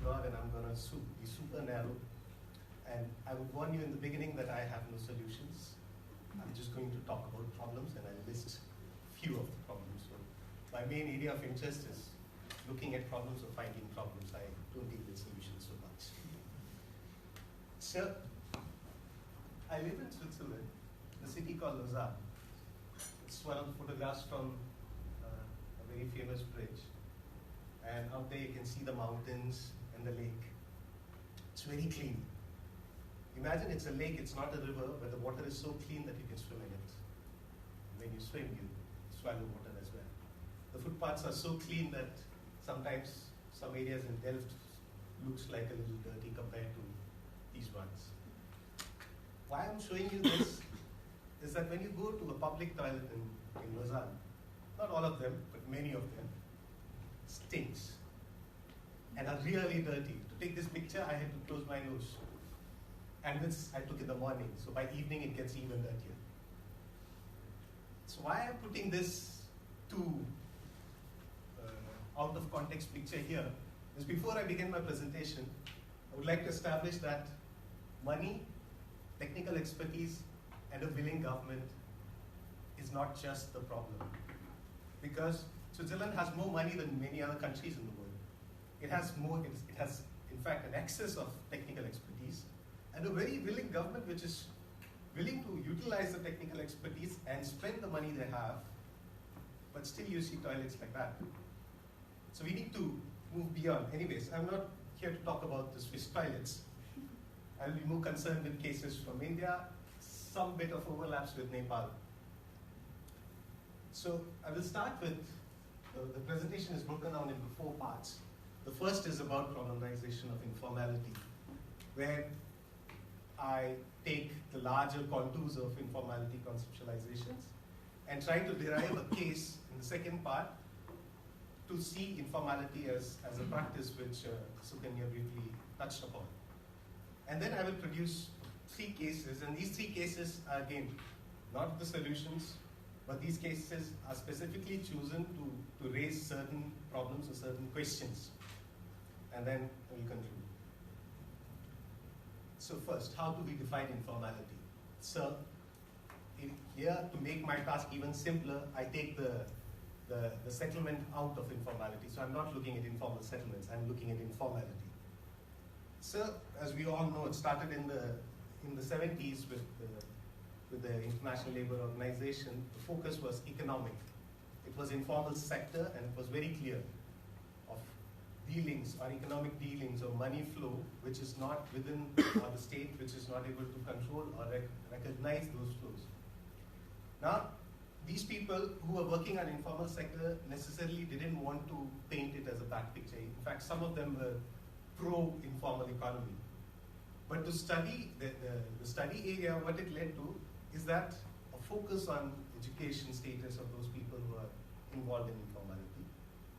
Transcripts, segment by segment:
blog, and I'm going to be super narrow. And I would warn you in the beginning that I have no solutions. I'm just going to talk about problems, and I'll list few of the problems. So my main area of interest is looking at problems or finding problems. I don't deal with solutions so much. So I live in Switzerland, a city called Lausanne. It's one of the photographs from a very famous bridge. And out there you can see the mountains and the lake. It's very clean. Imagine it's a lake, it's not a river, but the water is so clean that you can swim in it. When you swim, you swallow water as well. The footpaths are so clean that sometimes some areas in Delft looks like a little dirty compared to these ones. Why I'm showing you this is that when you go to a public toilet in Lausanne, not all of them, but many of them, stinks and are really dirty. To take this picture, I had to close my nose. And this I took in the morning, so by evening it gets even dirtier. So why I'm putting this too out of context picture here is before I begin my presentation, I would like to establish that money, technical expertise, and a willing government is not just the problem. Because Switzerland has more money than many other countries in the world. It has in fact, an excess of technical expertise, and a very willing government which is willing to utilize the technical expertise and spend the money they have, but still you see toilets like that. So we need to move beyond. Anyways, I'm not here to talk about the Swiss toilets. I'll be more concerned with cases from India, some bit of overlaps with Nepal. So I will start with, the presentation is broken down into 4 parts. The first is about problematization of informality, where I take the larger contours of informality conceptualizations and try to derive a case in the second part to see informality as a practice which Sukanya briefly touched upon. And then I will produce 3 cases, and these 3 cases are again not the solutions, but these cases are specifically chosen to raise certain problems or certain questions. And then we'll conclude. So first, how do we define informality? So here, to make my task even simpler, I take the settlement out of informality. So I'm not looking at informal settlements, I'm looking at informality. So as we all know, it started in the 70s with the International Labour Organization. The focus was economic. It was informal sector, and it was very clear of dealings or economic dealings or money flow which is not within or the state which is not able to control or recognize those flows. Now, these people who were working on informal sector necessarily didn't want to paint it as a bad picture. In fact, some of them were pro-informal economy. But to study the study area, what it led to is that a focus on education status of those people who are involved in informality,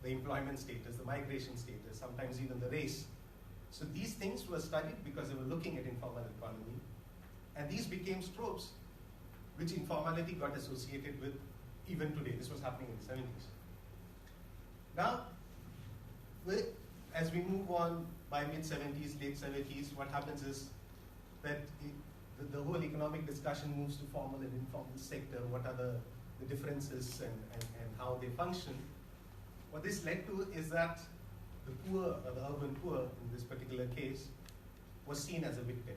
the employment status, the migration status, sometimes even the race. So these things were studied because they were looking at informal economy, and these became tropes which informality got associated with even today. This was happening in the 70s. Now, as we move on by mid-70s, late 70s, what happens is that the whole economic discussion moves to formal and informal sector. What are the differences and how they function? What this led to is that the poor, or the urban poor in this particular case, was seen as a victim.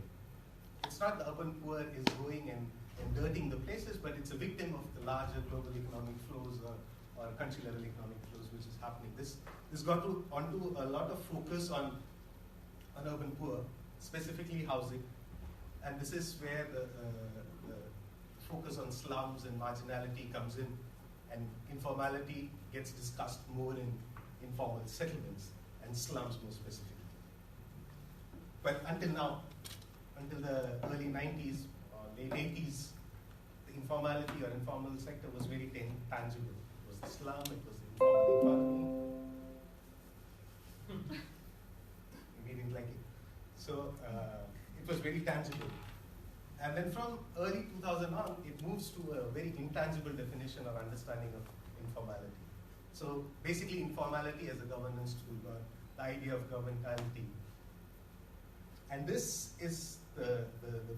It's not the urban poor is going and dirtying the places, but it's a victim of the larger global economic flows or country level economic flows which is happening. This got onto a lot of focus on urban poor, specifically housing, and this is where the focus on slums and marginality comes in, and informality gets discussed more in informal settlements and slums more specifically. But until now, until the early 90s or late 80s, the informality or informal sector was very tangible. It was the slum, it was the informal economy. We didn't like it. So it was very tangible. And then from early 2000 on, it moves to a very intangible definition or understanding of informality. So basically informality as a governance tool, or the idea of governmentality, And this is the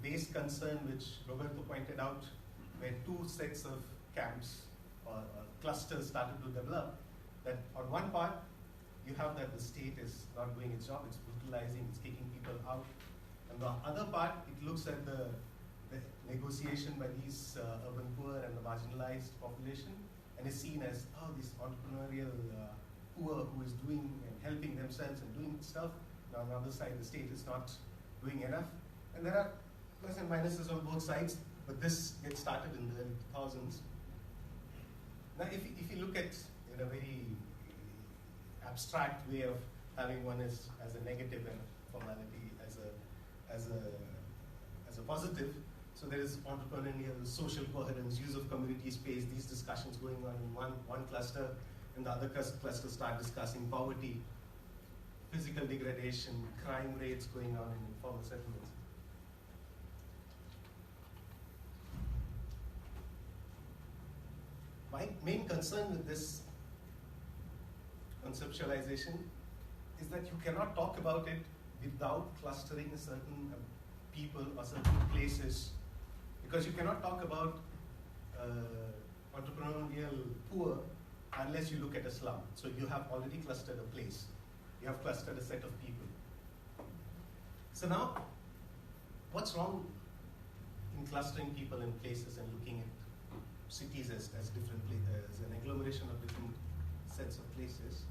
base concern which Roberto pointed out, where two sets of camps or clusters started to develop. That on one part, you have that the state is not doing its job, it's brutalizing, it's kicking people out. And the other part, it looks at the negotiation by these urban poor and the marginalized population, and is seen as, oh, this entrepreneurial poor who is doing and helping themselves and doing stuff. Now on the other side, the state is not doing enough. And there are plus and minuses on both sides, but this gets started in the early 2000s. Now if you look at in a very abstract way of having one as a negative and formality as a positive, so there is entrepreneurial, social coherence, use of community space, these discussions going on in one cluster, and the other cluster start discussing poverty, physical degradation, crime rates going on in informal settlements. My main concern with this conceptualization is that you cannot talk about it without clustering certain people or certain places, because you cannot talk about entrepreneurial poor unless you look at a slum. So you have already clustered a place. You have clustered a set of people. So now, what's wrong in clustering people in places and looking at cities as different places, as an agglomeration of different sets of places?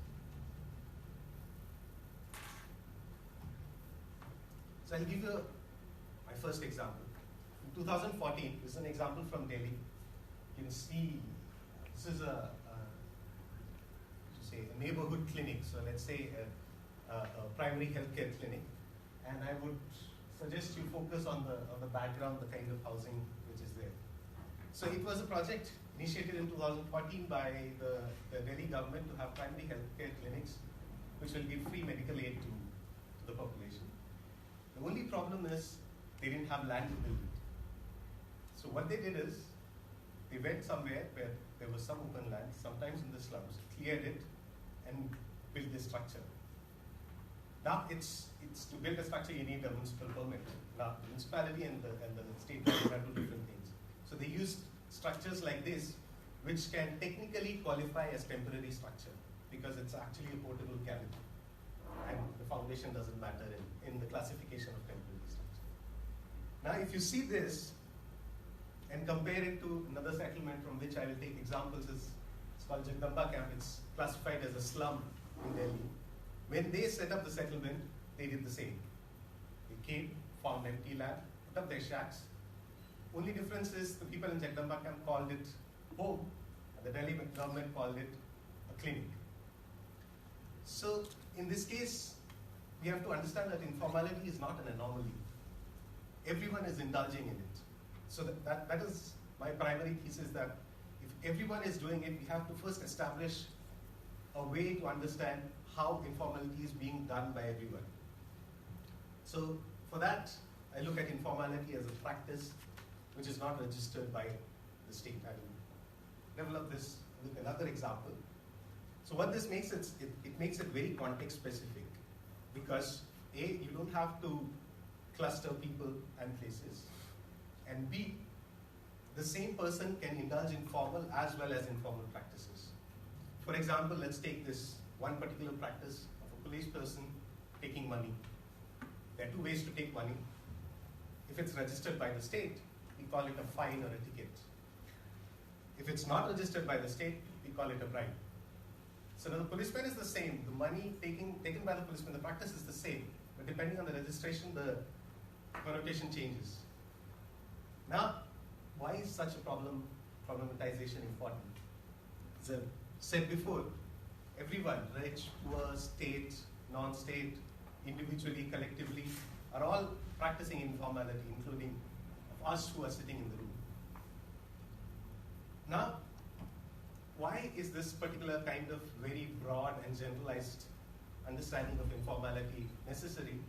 So I'll give you my first example. In 2014, this is an example from Delhi. You can see this is a neighborhood clinic. So let's say a primary healthcare clinic, and I would suggest you focus on the background, the kind of housing which is there. So it was a project initiated in 2014 by the Delhi government to have primary healthcare clinics, which will give free medical aid to the population. The only problem is they didn't have land to build it. So what they did is they went somewhere where there was some open land, sometimes in the slums, cleared it, and built this structure. Now it's to build a structure you need a municipal permit. Now the municipality and the state government are two different things. So they used structures like this, which can technically qualify as temporary structure because it's actually a portable cavity, and the foundation doesn't matter in the classification of temporary structure. Now if you see this and compare it to another settlement from which I will take examples, it's called Jagdamba camp. It's classified as a slum in Delhi. When they set up the settlement, they did the same. They came, found empty land, put up their shacks. Only difference is the people in Jagdamba camp called it home, and the Delhi government called it a clinic. So in this case, we have to understand that informality is not an anomaly. Everyone is indulging in it. So that is my primary thesis, that if everyone is doing it, we have to first establish a way to understand how informality is being done by everyone. So for that, I look at informality as a practice which is not registered by the state. I will develop this with another example. So what this makes it makes it very context specific, because A, you don't have to cluster people and places, and B, the same person can indulge in formal as well as informal practices. For example, let's take this one particular practice of a police person taking money. There are two ways to take money. If it's registered by the state, we call it a fine or a ticket. If it's not registered by the state, we call it a bribe. So now the policeman is the same. The money taken by the policeman, the practice is the same. But depending on the registration, the connotation changes. Now, why is such a problematization important? As I said before, everyone, rich, poor, state, non-state, individually, collectively, are all practicing informality, including us who are sitting in the room. Now, why is this particular kind of very broad and generalized understanding of informality necessary?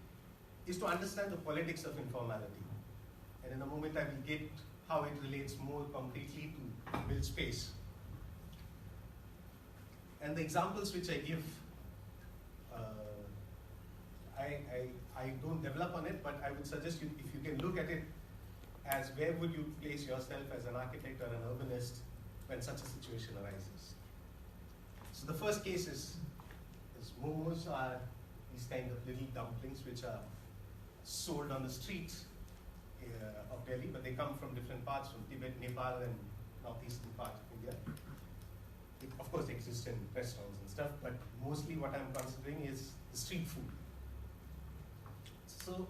Is to understand the politics of informality. And in a moment I will get how it relates more concretely to build space. And the examples which I give, I don't develop on it, but I would suggest you, if you can look at it as where would you place yourself as an architect or an urbanist when such a situation arises. So the first case is momos are these kind of little dumplings which are sold on the streets of Delhi, but they come from different parts, from Tibet, Nepal, and northeastern part of India. It, of course, exists in restaurants and stuff, but mostly what I'm considering is the street food. So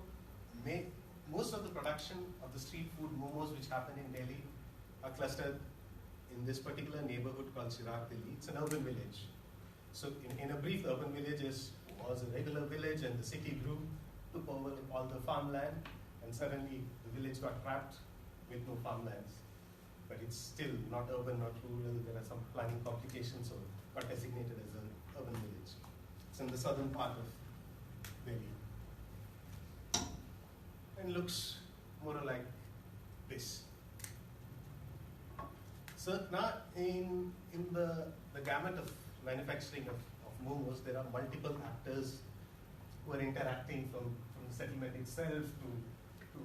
most of the production of the street food momos which happen in Delhi are clustered in this particular neighborhood called Chirag Delhi. It's an urban village. So in a brief, urban village was a regular village, and the city grew, took over all the farmland, and suddenly the village got trapped with no farmlands. But it's still not urban, not rural. There are some planning complications, so it got designated as an urban village. It's in the southern part of Delhi. And looks more like this. So now in the gamut of manufacturing of momos, there are multiple actors who are interacting from the settlement itself to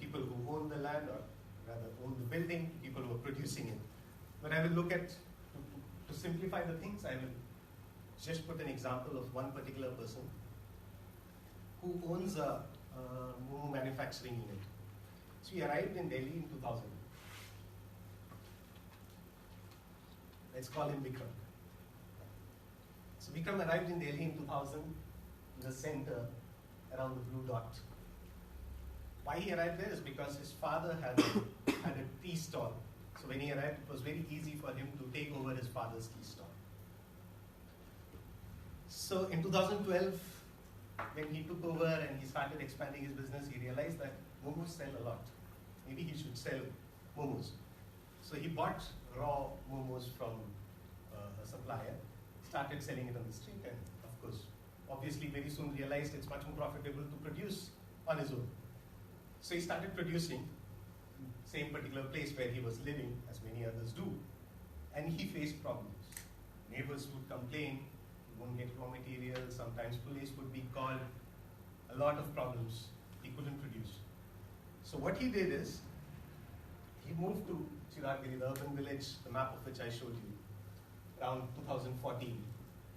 people who own the land, or rather own the building, people who are producing it. But I will look at, to simplify the things, I will just put an example of one particular person who owns a momo manufacturing unit. So he arrived in Delhi in 2000. Let's call him Vikram. So Vikram arrived in Delhi in 2000 in the center around the blue dot. Why he arrived there is because his father had a tea stall. So when he arrived, it was very easy for him to take over his father's tea stall. So in 2012, when he took over and he started expanding his business, he realized that momos sell a lot. Maybe he should sell momos. So he bought raw momos from a supplier, started selling it on the street, and of course, obviously very soon realized it's much more profitable to produce on his own. So he started producing, same particular place where he was living, as many others do, and he faced problems. Neighbors would complain, he won't get raw material, sometimes police would be called, a lot of problems, he couldn't produce. So what he did is, he moved to Chirag Delhi, the urban village, the map of which I showed you, around 2014,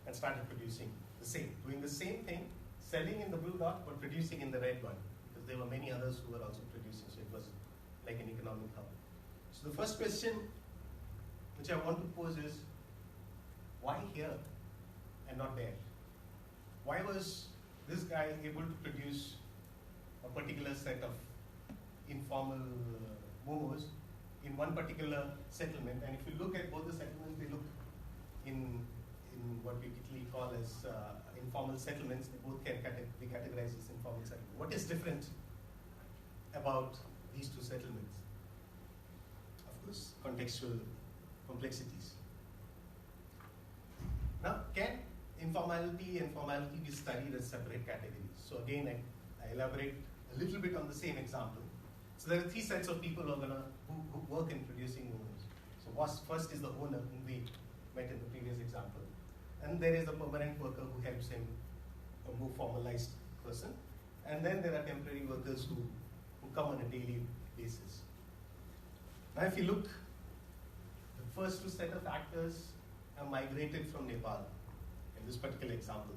and started producing the same, doing the same thing, selling in the blue dot, but producing in the red one, because there were many others who were also producing, so it was like an economic hub. So the first question which I want to pose is, why here and not there? Why was this guy able to produce a particular set of informal momos in one particular settlement? And if you look at both the settlements, they look in what we typically call as informal settlements. They both can be categorized as informal settlements. What is different about these two settlements? Of course, contextual complexities. Now, can informality and formality be studied as separate categories? So again, I elaborate a little bit on the same example. So there are three sets of people who work in producing momos. So first is the owner, whom we met in the previous example. And there is a permanent worker who helps him, a more formalized person. And then there are temporary workers who come on a daily basis. Now if you look, the first two set of actors have migrated from Nepal. In this particular example,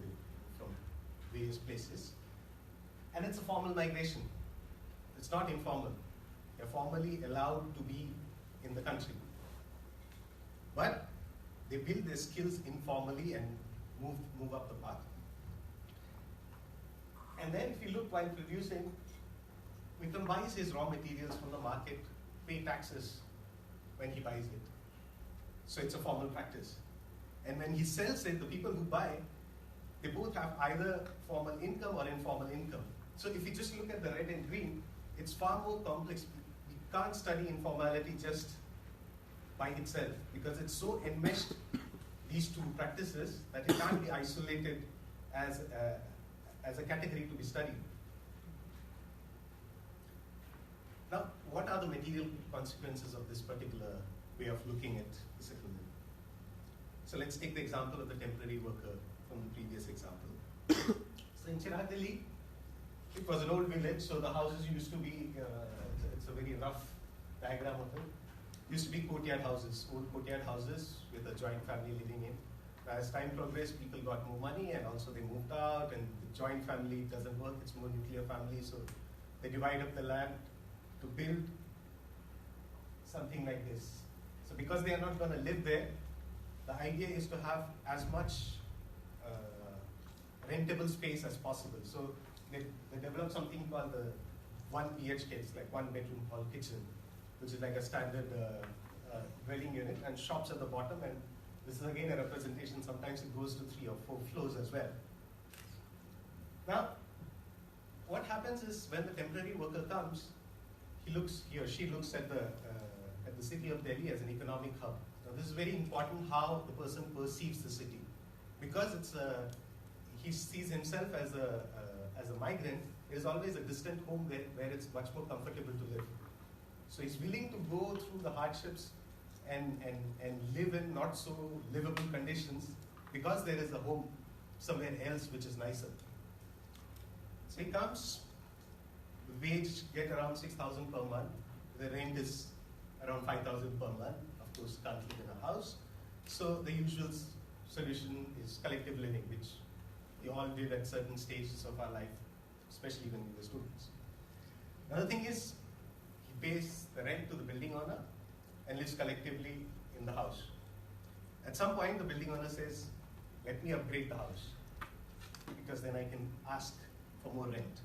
from various places. And it's a formal migration. It's not informal. They're formally allowed to be in the country. But they build their skills informally and move up the path. And then if you look while producing, Vikram buys his raw materials from the market, pay taxes when he buys it. So it's a formal practice. And when he sells it, the people who buy, they both have either formal income or informal income. So if you just look at the red and green, it's far more complex. We can't study informality just by itself because it's so enmeshed, these two practices, that it can't be isolated as a category to be studied. Now, what are the material consequences of this particular way of looking at the settlement? So let's take the example of the temporary worker from the previous example. So So in Chirag, Delhi, it was an old village, so the houses used to be, it's a very rough diagram of it. Used to be courtyard houses, old courtyard houses with a joint family living in. As time progressed, people got more money and also they moved out, and the joint family doesn't work, it's more nuclear family, so they divide up the land to build something like this. So because they are not going to live there, the idea is to have as much rentable space as possible. So they develop something called the 1 PHK, it's like 1 bedroom hall kitchen, which is like a standard dwelling unit, and shops at the bottom, and this is again a representation, sometimes it goes to 3 or 4 floors as well. Now, what happens is when the temporary worker comes, he or she looks at the city of Delhi as an economic hub. Now, this is very important how the person perceives the city, because he sees himself as a migrant. It is always a distant home where it's much more comfortable to live. So he's willing to go through the hardships and live in not so livable conditions because there is a home somewhere else which is nicer. So he comes, the wage get around 6,000 per month, the rent is around 5,000 per month, of course can't live in a house. So the usual solution is collective living, which we all did at certain stages of our life, especially when we were students. Another thing is, he pays the rent to the building owner and lives collectively in the house. At some point, the building owner says, let me upgrade the house, because then I can ask for more rent.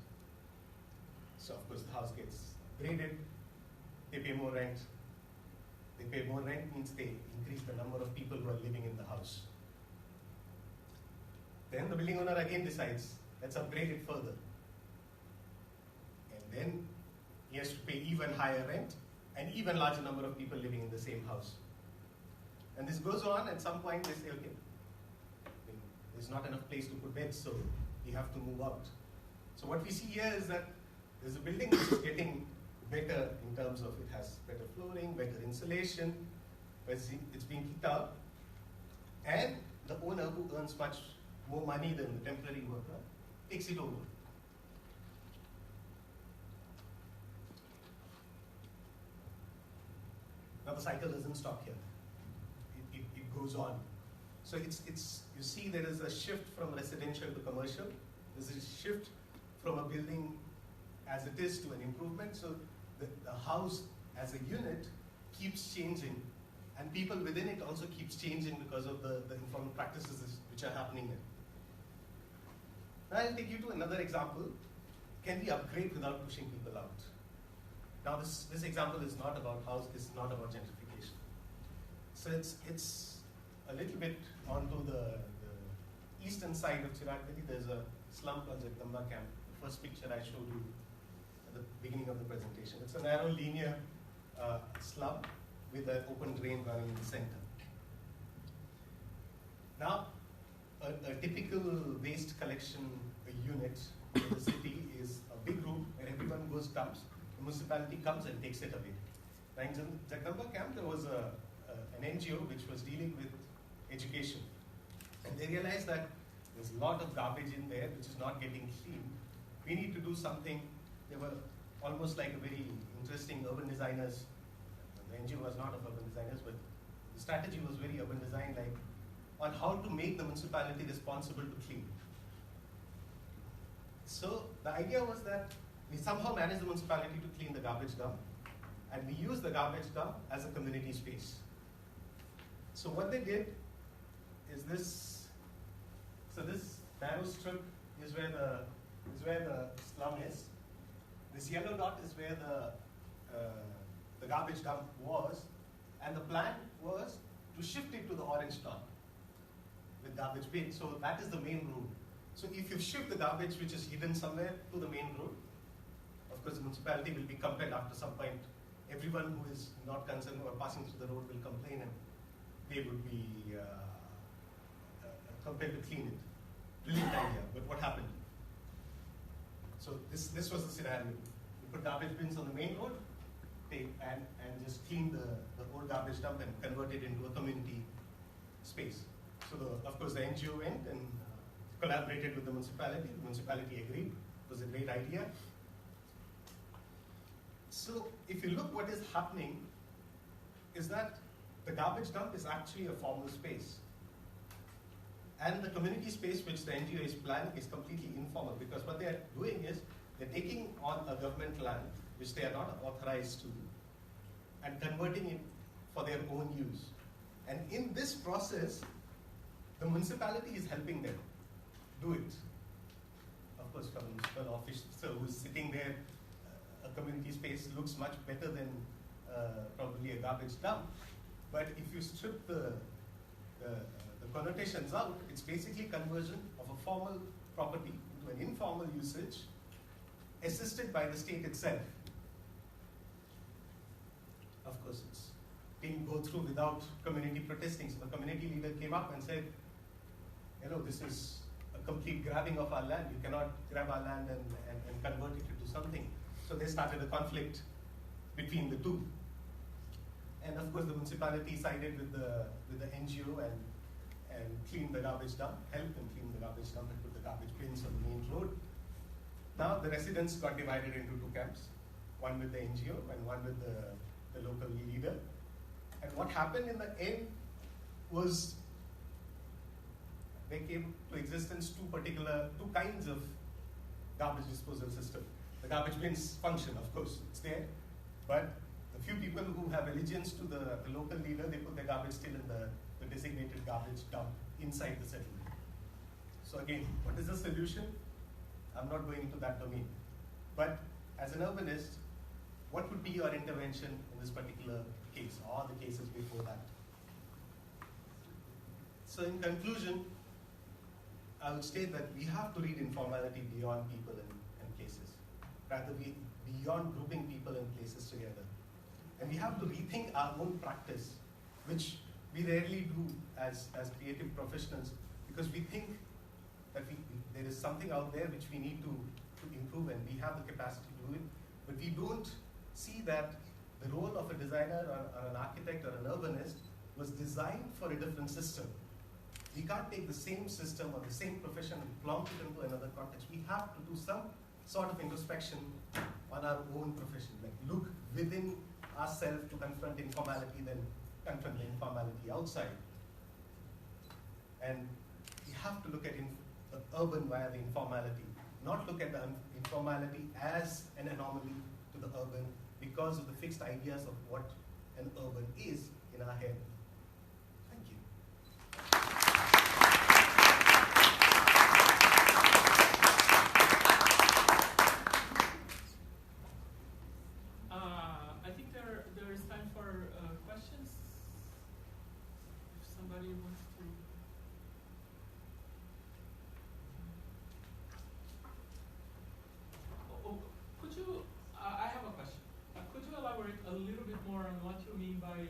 So of course the house gets upgraded, they pay more rent. They pay more rent means they increase the number of people who are living in the house. Then the building owner again decides, let's upgrade it further. And then he has to pay even higher rent and even larger number of people living in the same house. And this goes on. At some point they say, okay, there's not enough place to put beds, so we have to move out. So what we see here is that there's a building which is getting better in terms of it has better flooring, better insulation, but it's being kicked out. And the owner, who earns much more money than the temporary worker, takes it over. Now the cycle doesn't stop here. It goes on. So you see there is a shift from residential to commercial. There's a shift from a building as it is to an improvement. So the house as a unit keeps changing, and people within it also keeps changing because of the informal practices which are happening there. Now I'll take you to another example. Can we upgrade without pushing people out? Now this example is not about house, it's not about gentrification. So it's a little bit onto the eastern side of Chirag Delhi. There's a slum called Jagdamba Camp. The first picture I showed you at the beginning of the presentation. It's a narrow linear slum with an open drain running in the center. Now, a typical waste collection unit in the city is a big room where everyone comes. The municipality comes and takes it away. Now in Jagdamba Camp, there was an NGO which was dealing with education. And they realized that there's a lot of garbage in there which is not getting cleaned. We need to do something. They were almost like a very interesting urban designers. The NGO was not of urban designers, but the strategy was very urban design, like on how to make the municipality responsible to clean. So the idea was that we somehow manage the municipality to clean the garbage dump, and we use the garbage dump as a community space. So what they did is this. So this narrow strip is where the slum is. This yellow dot is where the garbage dump was, and the plan was to shift it to the orange dot with garbage bin. So that is the main road. So if you shift the garbage which is hidden somewhere to the main road, of course the municipality will be compelled after some point. Everyone who is not concerned or passing through the road will complain, and they would be compelled to clean it. Brilliant idea, but what happened? So this was the scenario. You put garbage bins on the main road, and just clean the old garbage dump and convert it into a community space. So of course the NGO went and collaborated with the municipality agreed, it was a great idea. So if you look, what is happening is that the garbage dump is actually a formal space. And the community space which the NGO is planning is completely informal, because what they are doing is they're taking on a government land which they are not authorized to and converting it for their own use. And in this process, the municipality is helping them do it. Of course, from a municipal officer who's sitting there, a community space looks much better than probably a garbage dump. But if you strip the connotations out, it's basically conversion of a formal property into an informal usage, assisted by the state itself. Of course, it didn't go through without community protesting. So the community leader came up and said, this is a complete grabbing of our land. You cannot grab our land and convert it into something. So they started a conflict between the two. And of course, the municipality sided with the NGO and cleaned the garbage dump, helped them clean the garbage dump and put the garbage bins on the main road. Now the residents got divided into two camps, one with the NGO and one with the local leader. And what happened in the end was they came to existence two kinds of garbage disposal system. The garbage bins function, of course, it's there, but the few people who have allegiance to the local leader, they put their garbage still in the designated garbage dump inside the settlement. So again, what is the solution? I'm not going into that domain. But as an urbanist, what would be your intervention in this particular case, or the cases before that? So in conclusion, I would state that we have to read informality beyond people and places, rather beyond grouping people and places together. And we have to rethink our own practice, which we rarely do as creative professionals, because we think that there is something out there which we need to improve, and we have the capacity to do it, but we don't see that the role of a designer or an architect or an urbanist was designed for a different system. We can't take the same system or the same profession and plonk it into another context. We have to do some sort of introspection on our own profession, like look within ourselves to confront informality, then confront the informality outside. And we have to look at the urban via the informality, not look at the informality as an anomaly to the urban because of the fixed ideas of what an urban is in our head. Thank you. I think there is time for questions. If somebody wants to. Could you? I have a question. Could you elaborate a little bit more on what you mean by?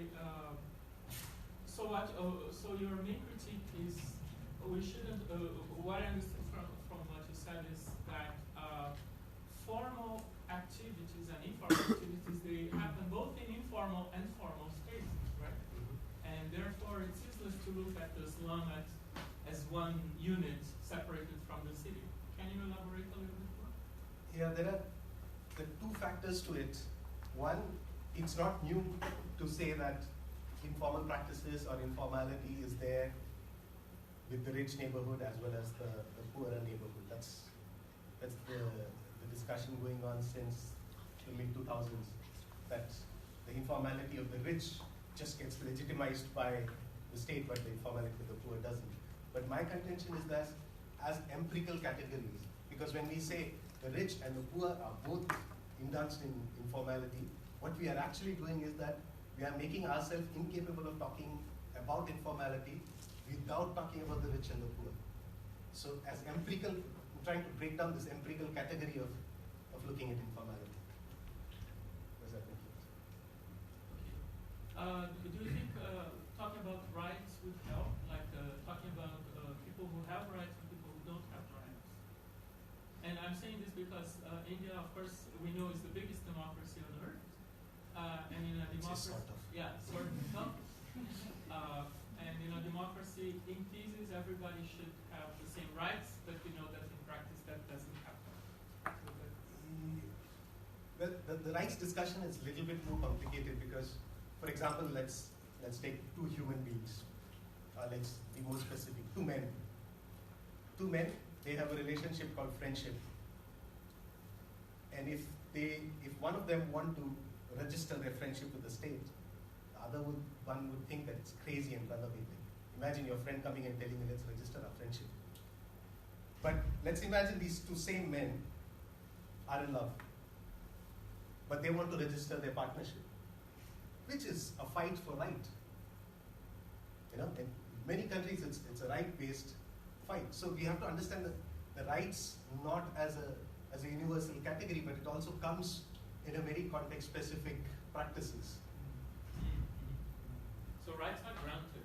So your main critique is we shouldn't. What I understood from what you said is that formal activities and informal activities, they happen both in informal and formal spaces, right? Mm-hmm. And therefore it's useless to look at the slum as one unit separated from the city. Can you elaborate a little bit more? Yeah, there are two factors to it. One, it's not new to say that informal practices or informality is there with the rich neighborhood as well as the poorer neighborhood. That's the discussion going on since the mid-2000s, that the informality of the rich just gets legitimized by the state, but the informality of the poor doesn't. But my contention is that as empirical categories, because when we say the rich and the poor are both indulged in informality, what we are actually doing is that we are making ourselves incapable of talking about informality without talking about the rich and the poor. So as empirical, I'm trying to break down this empirical category of looking at informality. Does that make sense? Okay. Do you think talking about rights would help? Like talking about people who have rights and people who don't have rights? And I'm saying this because India, of course, we know is the biggest democracy on earth. And in a democracy, sort of. Yeah, sort of. And in a democracy, in thesis, everybody should have the same rights, but the rights discussion is a little bit more complicated because, for example, let's take two human beings. Let's be more specific. Two men. Two men, they have a relationship called friendship. And if one of them want to register their friendship with the state, the other one would think that it's crazy and run away. Imagine your friend coming and telling you, let's register our friendship. But let's imagine these two same men are in love, but they want to register their partnership, which is a fight for right. In many countries, it's a right-based fight. So we have to understand the rights not as a universal category, but it also comes in a very context-specific practices. So rights are granted.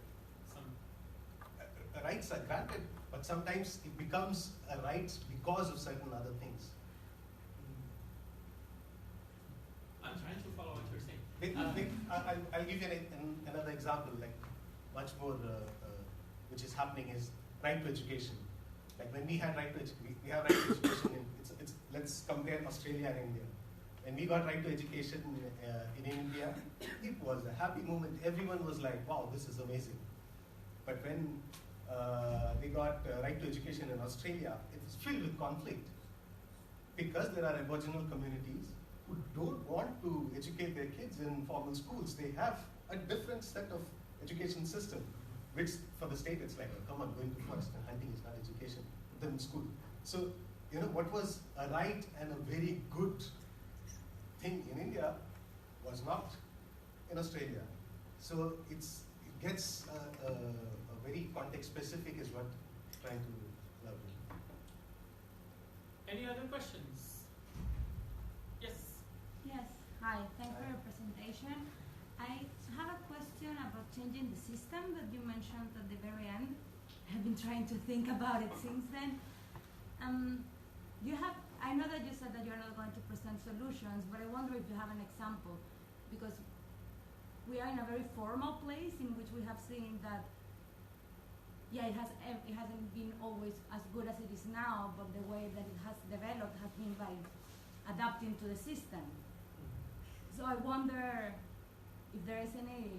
Rights are granted, but sometimes it becomes a right because of certain other things. I'm trying to follow what you're saying. I'll give you another example, like much more, which is happening is right to education. Like when we had right to education, we have right to education. Let's compare Australia and India. When we got right to education in India, it was a happy moment. Everyone was like, "Wow, this is amazing." But when they got right to education in Australia, it was filled with conflict because there are Aboriginal communities who don't want to educate their kids in formal schools. They have a different set of education system, which for the state it's like, oh, come on, going to forest and hunting is not education, put them in school. So, what was a right and a very good thing in India was not in Australia. So it gets a very context specific is what I'm trying to learn. Any other questions? Yes. Yes. Hi. Thanks for your presentation. I have a question about changing the system that you mentioned at the very end. I've been trying to think about it since then. I know that you said that you're not going to present solutions, but I wonder if you have an example, because we are in a very formal place in which we have seen that, it hasn't been always as good as it is now, but the way that it has developed has been by adapting to the system. So I wonder if there is any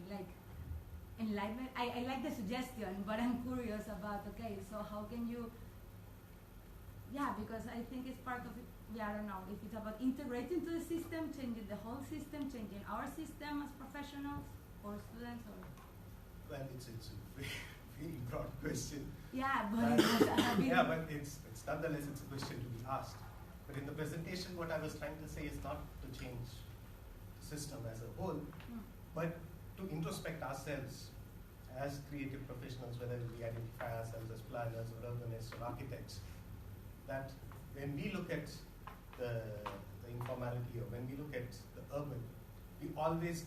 enlightenment. I like the suggestion, but I'm curious about, so how can you, because I think it's part of it, I don't know, if it's about integrating to the system, changing the whole system, changing our system as professionals or students, or... Well, it's a very broad question. Yeah, but it's nonetheless it's a question to be asked. But in the presentation, what I was trying to say is not to change the system as a whole, but to introspect ourselves as creative professionals, whether we identify ourselves as planners or urbanists or architects, that when we look at the informality or when we look at the urban, we always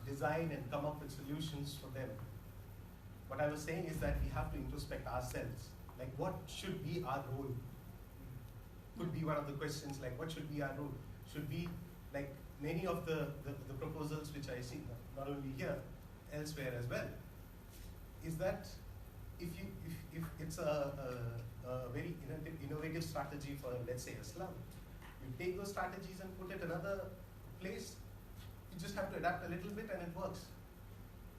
design and come up with solutions for them. What I was saying is that we have to introspect ourselves. Like, what should be our role? Could be one of the questions, like, what should be our role? Should we, like many of the proposals which I see, not only here, elsewhere as well, is that if it's a very innovative strategy for, let's say, a slum, you take those strategies and put it another place, you just have to adapt a little bit and it works.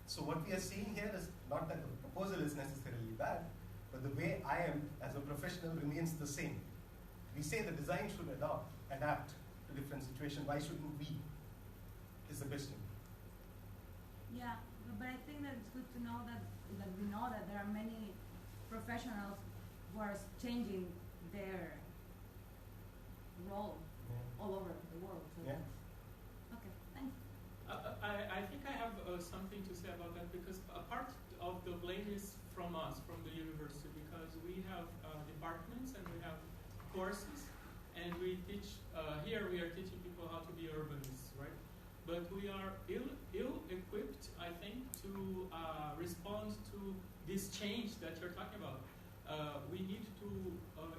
So what we are seeing here is not that the proposal is necessarily bad, but the way I am as a professional remains the same. We say the design should adapt to different situations. Why shouldn't we? Is the question. Yeah, but I think that it's good to know that we know that there are many professionals who are changing their role all over the world. So yeah. Okay, thanks. I think I have something to say about that, because a part of the blame is from us, from the university, because we have departments and we have courses, and we teach, here we are teaching people how to be urbanists, right? But we are ill-equipped, I think, to respond to this change that you're talking about. We need to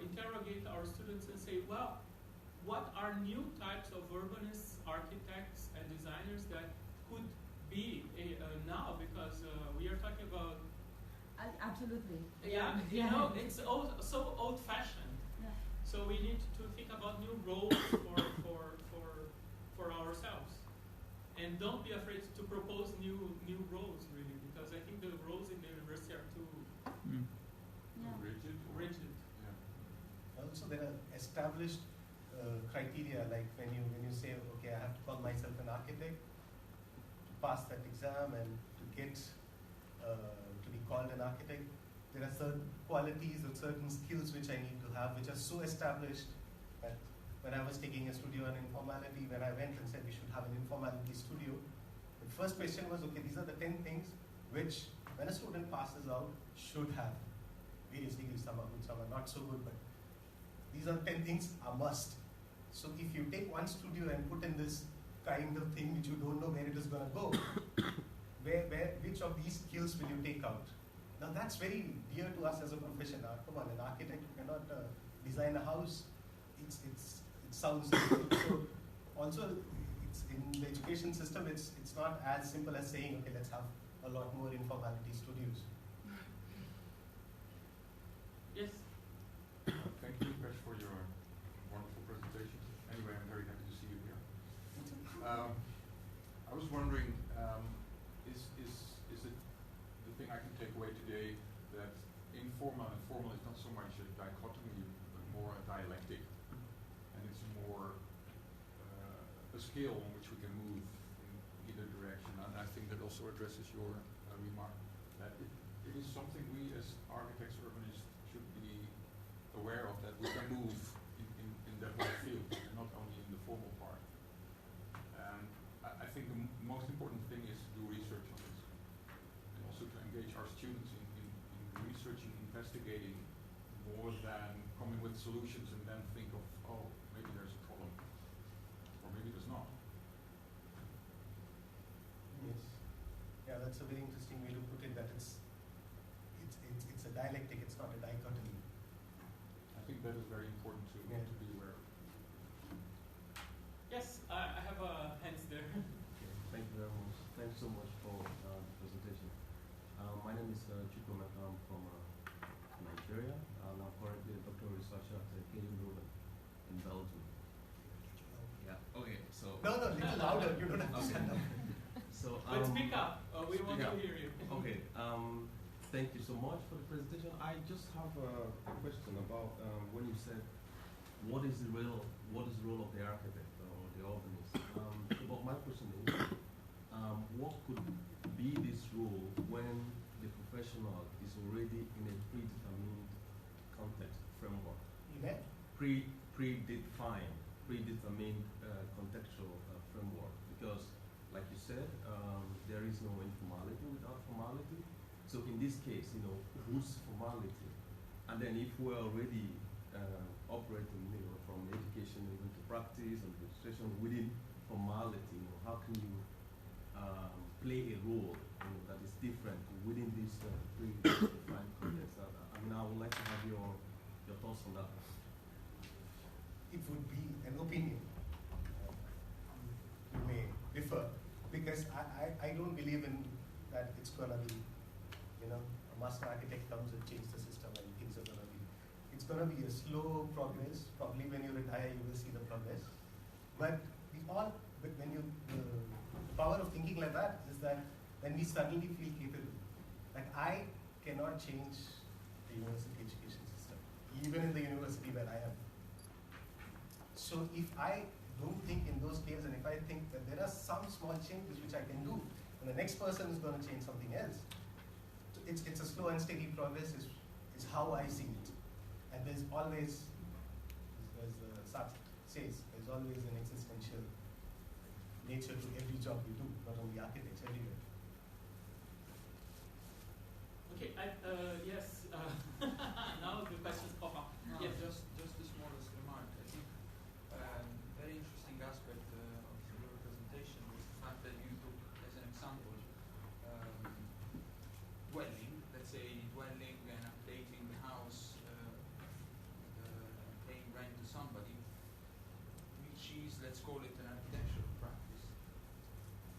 interrogate our students and say, well, what are new types of urbanists, architects, and designers that could be now? Because we are talking about... Absolutely. Yeah, it's so old-fashioned. Yeah. So we need to think about new roles for there are established criteria, like when you say, okay, I have to call myself an architect to pass that exam and to get to be called an architect. There are certain qualities or certain skills which I need to have, which are so established that when I was taking a studio on informality, when I went and said we should have an informality studio, the first question was, okay, these are the 10 things which, when a student passes out, should have. Various degrees, some are good, some are not so good, but these are 10 things are must. So if you take one studio and put in this kind of thing which you don't know where it is going to go, which of these skills will you take out? Now that's very dear to us as a profession. Come on, an architect who cannot design a house, it sounds difficult. So also, it's in the education system, it's not as simple as saying, okay, let's have a lot more informality studios. Yes. Thank you, Nipesh, for your wonderful presentation. Anyway, I'm very happy to see you here. I was wondering, is it the thing I can take away today that informal and formal is not so much a dichotomy, but more a dialectic, and it's more a scale on which we can move in either direction. And I think that also addresses your remark that it is something we as architects, urbanists should be aware of, that we can move in that whole field and not only in the formal part. And I think the most important thing is to do research on this, and also to engage our students in researching, investigating, more than coming with solutions and then think of, oh, maybe there's a problem, or maybe there's not. Yes. Yeah, that's a very interesting way to put it, that it's a dialectic, it's not a dichotomy. I think that is very important to be aware of. Yes, I have hands there. Okay, thank you very much. Thanks so much for the presentation. My name is Chukwemeka. I'm from Nigeria, and I'm currently a doctoral researcher at Keynote in Belgium. Yeah. Okay. So. No, little louder. You don't have to stand up. So. But speak up. We want to hear you. Okay. Thank you so much for the presentation. I just have a question about when you said what is the role of the architect or the urbanist. But my question is, what could be this role when the professional is already in a predetermined context framework? Predetermined contextual framework, because like you said, there is no informality without formality. So in this case, whose formality? And then if we're already operating, from education even to practice and administration within formality, how can you play a role that is different within this predefined context? I would like to have your thoughts on that. It would be an opinion. You may differ, because I don't believe in that it's going to be, a master architect comes and changes the system and things are going to be. It's going to be a slow progress. Probably when you retire, you will see the progress. But when the power of thinking like that is that when we suddenly feel capable. Like I cannot change the university education system, even in the university where I am. So if I don't think in those scales, and if I think that there are some small changes which I can do, and the next person is going to change something else, so it's a slow and steady progress is how I see it. And there's always, as Sartre says, there's always an existential nature to every job we do, not only architects, everywhere. Okay, yes. Now the questions pop up. No, Yes. just the smallest remark. I think very interesting aspect of your presentation was the fact that you took as an example dwelling, let's say dwelling and updating the house, paying rent to somebody, which is, let's call it, an architectural practice.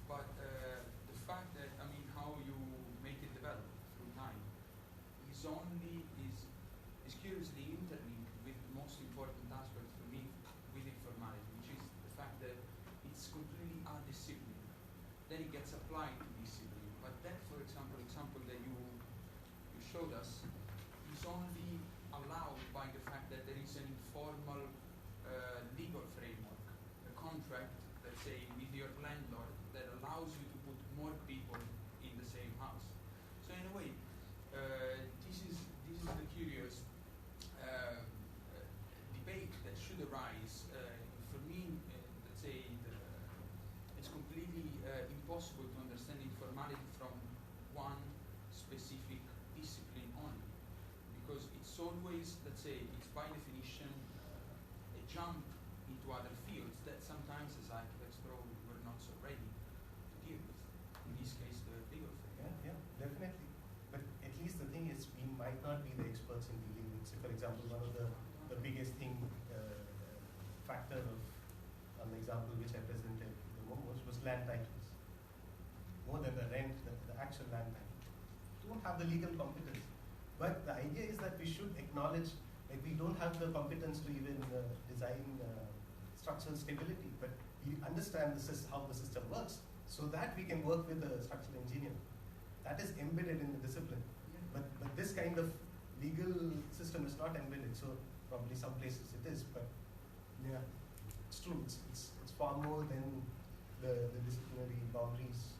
But the fact that, how you make it develop through time is curiously interlinked with the most important aspect for me with informality, which is the fact that it's completely undisciplined. Then it gets applied to discipline. But that, for example that you showed us, is only allowed by the fact that there is an informal formal legal framework, a contract, let's say, with your landlord that allows you to put more people in the same house. So in a way, this is the curious debate that should arise. For me, let's say, it's completely impossible to understand informality from one specific discipline only, because it's always, let's say, it's by definition a jump into other fields that sometimes as architects probably we're not so ready to deal with. In this case, the legal framework. Yeah, definitely. But at least the thing is, we might not be the experts in dealing with. So, for example, one of the biggest thing factor of an example which I presented the most was land titles. More than the rent, the actual land title. We don't have the legal competence. But the idea is that we should acknowledge, like, we don't have the competence to even design structural stability, but we understand how the system works, so that we can work with the structural engineer. That is embedded in the discipline. But this kind of legal system is not embedded, so probably some places it is, but yeah, it's true. It's far more than the disciplinary boundaries